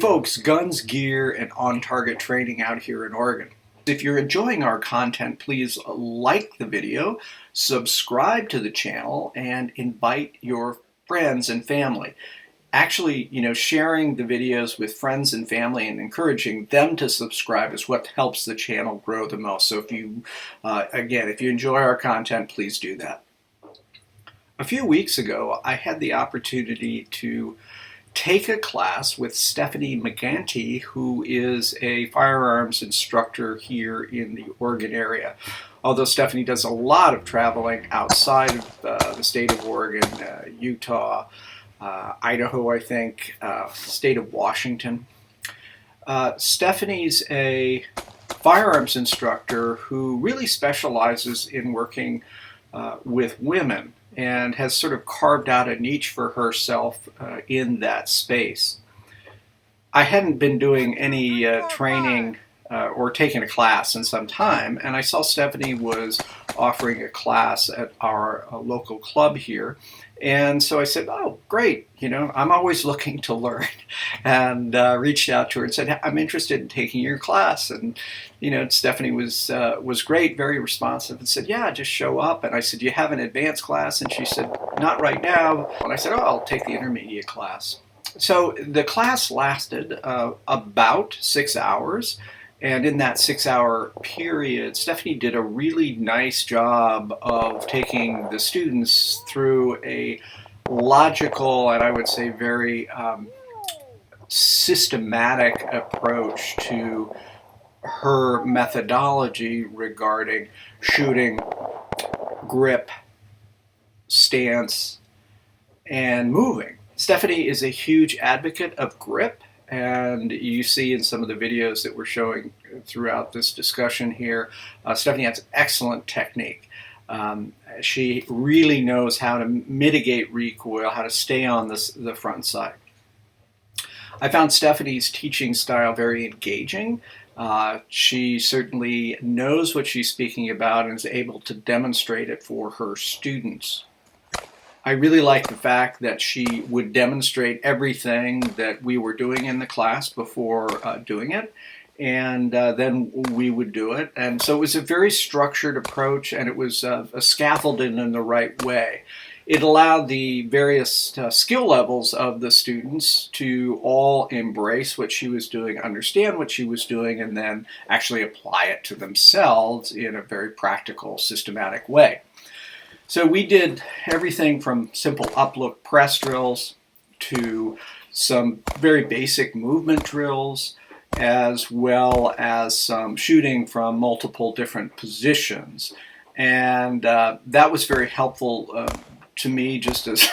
folks, guns, gear, and on-target training out here in Oregon. If you're enjoying our content, please like the video, subscribe to the channel, and invite your friends and family. Actually, sharing the videos with friends and family and encouraging them to subscribe is what helps the channel grow the most. So if you enjoy our content, please do that. A few weeks ago, I had the opportunity to take a class with Stephanie McGanty, who is a firearms instructor here in the Oregon area. Although Stephanie does a lot of traveling outside of the state of Oregon, Utah, Idaho, I think, state of Washington. Stephanie's a firearms instructor who really specializes in working with women and has sort of carved out a niche for herself in that space. I hadn't been doing any training or taking a class in some time, and I saw Stephanie was offering a class at our local club here. And so I said, oh, great, I'm always looking to learn, and reached out to her and said, I'm interested in taking your class. And, Stephanie was great, very responsive, and said, yeah, just show up. And I said, you have an advanced class? And she said, not right now. And I said, oh, I'll take the intermediate class. So the class lasted about 6 hours. And in that 6-hour period, Stephanie did a really nice job of taking the students through a logical and I would say very systematic approach to her methodology regarding shooting, grip, stance, and moving. Stephanie is a huge advocate of grip. And you see in some of the videos that we're showing throughout this discussion here, Stephanie has excellent technique. She really knows how to mitigate recoil, how to stay on the front side. I found Stephanie's teaching style very engaging. She certainly knows what she's speaking about and is able to demonstrate it for her students. I really like the fact that she would demonstrate everything that we were doing in the class before doing it, and then we would do it. And so it was a very structured approach, and it was scaffolded in the right way. It allowed the various skill levels of the students to all embrace what she was doing, understand what she was doing, and then actually apply it to themselves in a very practical, systematic way. So we did everything from simple up-look press drills to some very basic movement drills, as well as some shooting from multiple different positions. And that was very helpful to me, just as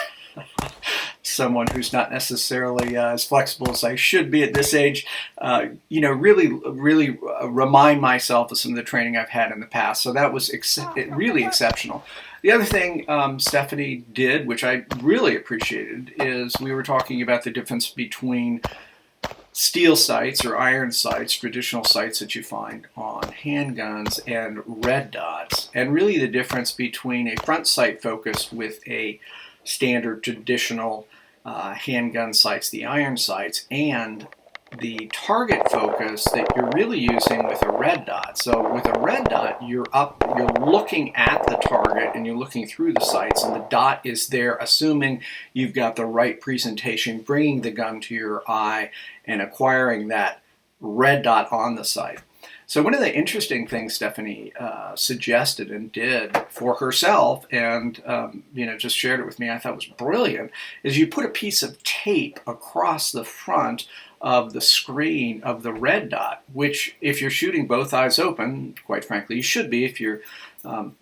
someone who's not necessarily as flexible as I should be at this age, really remind myself of some of the training I've had in the past. So that was really exceptional. The other thing Stephanie did, which I really appreciated, is we were talking about the difference between steel sights or iron sights, traditional sights that you find on handguns, and red dots, and really the difference between a front sight focus with a standard traditional handgun sights, the iron sights, and the target focus that you're really using with a red dot. So with a red dot, you're looking at the target and you're looking through the sights, and the dot is there assuming you've got the right presentation, bringing the gun to your eye and acquiring that red dot on the sight. So one of the interesting things Stephanie suggested and did for herself, and just shared it with me, I thought was brilliant, is you put a piece of tape across the front of the screen of the red dot, which if you're shooting both eyes open, quite frankly you should be if you're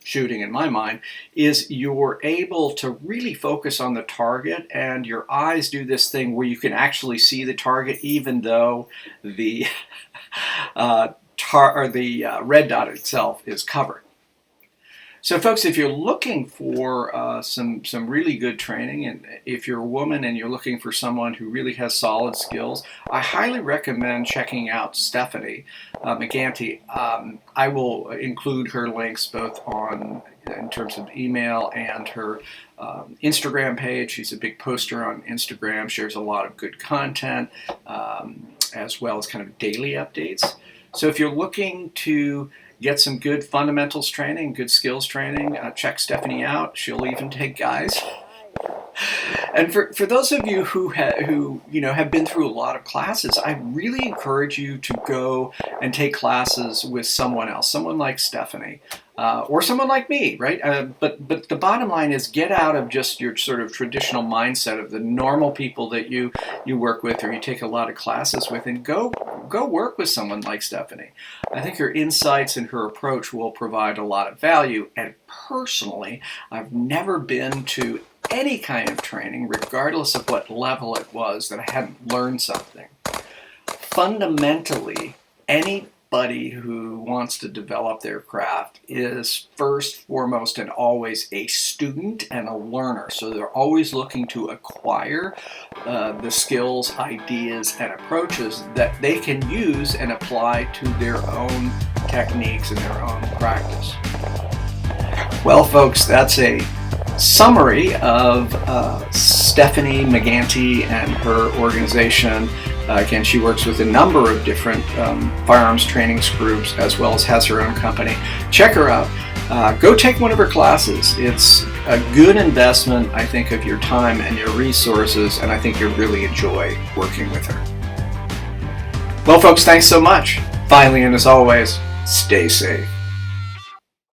shooting in my mind, is you're able to really focus on the target, and your eyes do this thing where you can actually see the target even though the red dot itself is covered. So folks, if you're looking for some really good training, and if you're a woman and you're looking for someone who really has solid skills, I highly recommend checking out Stephanie McGanty. I will include her links both in terms of email and her Instagram page. She's a big poster on Instagram, shares a lot of good content. as well as kind of daily updates. So if you're looking to get some good fundamentals training, good skills training, check Stephanie out. She'll even take guys. And for those of you who have been through a lot of classes, I really encourage you to go and take classes with someone else, someone like Stephanie, or someone like me, right? But the bottom line is, get out of just your sort of traditional mindset of the normal people that you work with or you take a lot of classes with, and go work with someone like Stephanie. I think her insights and her approach will provide a lot of value. And personally, I've never been to any kind of training, regardless of what level it was, that I hadn't learned something. Fundamentally, anybody who wants to develop their craft is first, foremost, and always a student and a learner. So they're always looking to acquire the skills, ideas, and approaches that they can use and apply to their own techniques and their own practice. Well, folks, that's a summary of Stephanie Maganti and her organization. Again, she works with a number of different firearms training groups, as well as has her own company. Check her out. Go take one of her classes. It's a good investment, I think, of your time and your resources, and I think you'll really enjoy working with her. Well, folks, thanks so much. Finally, and as always, stay safe.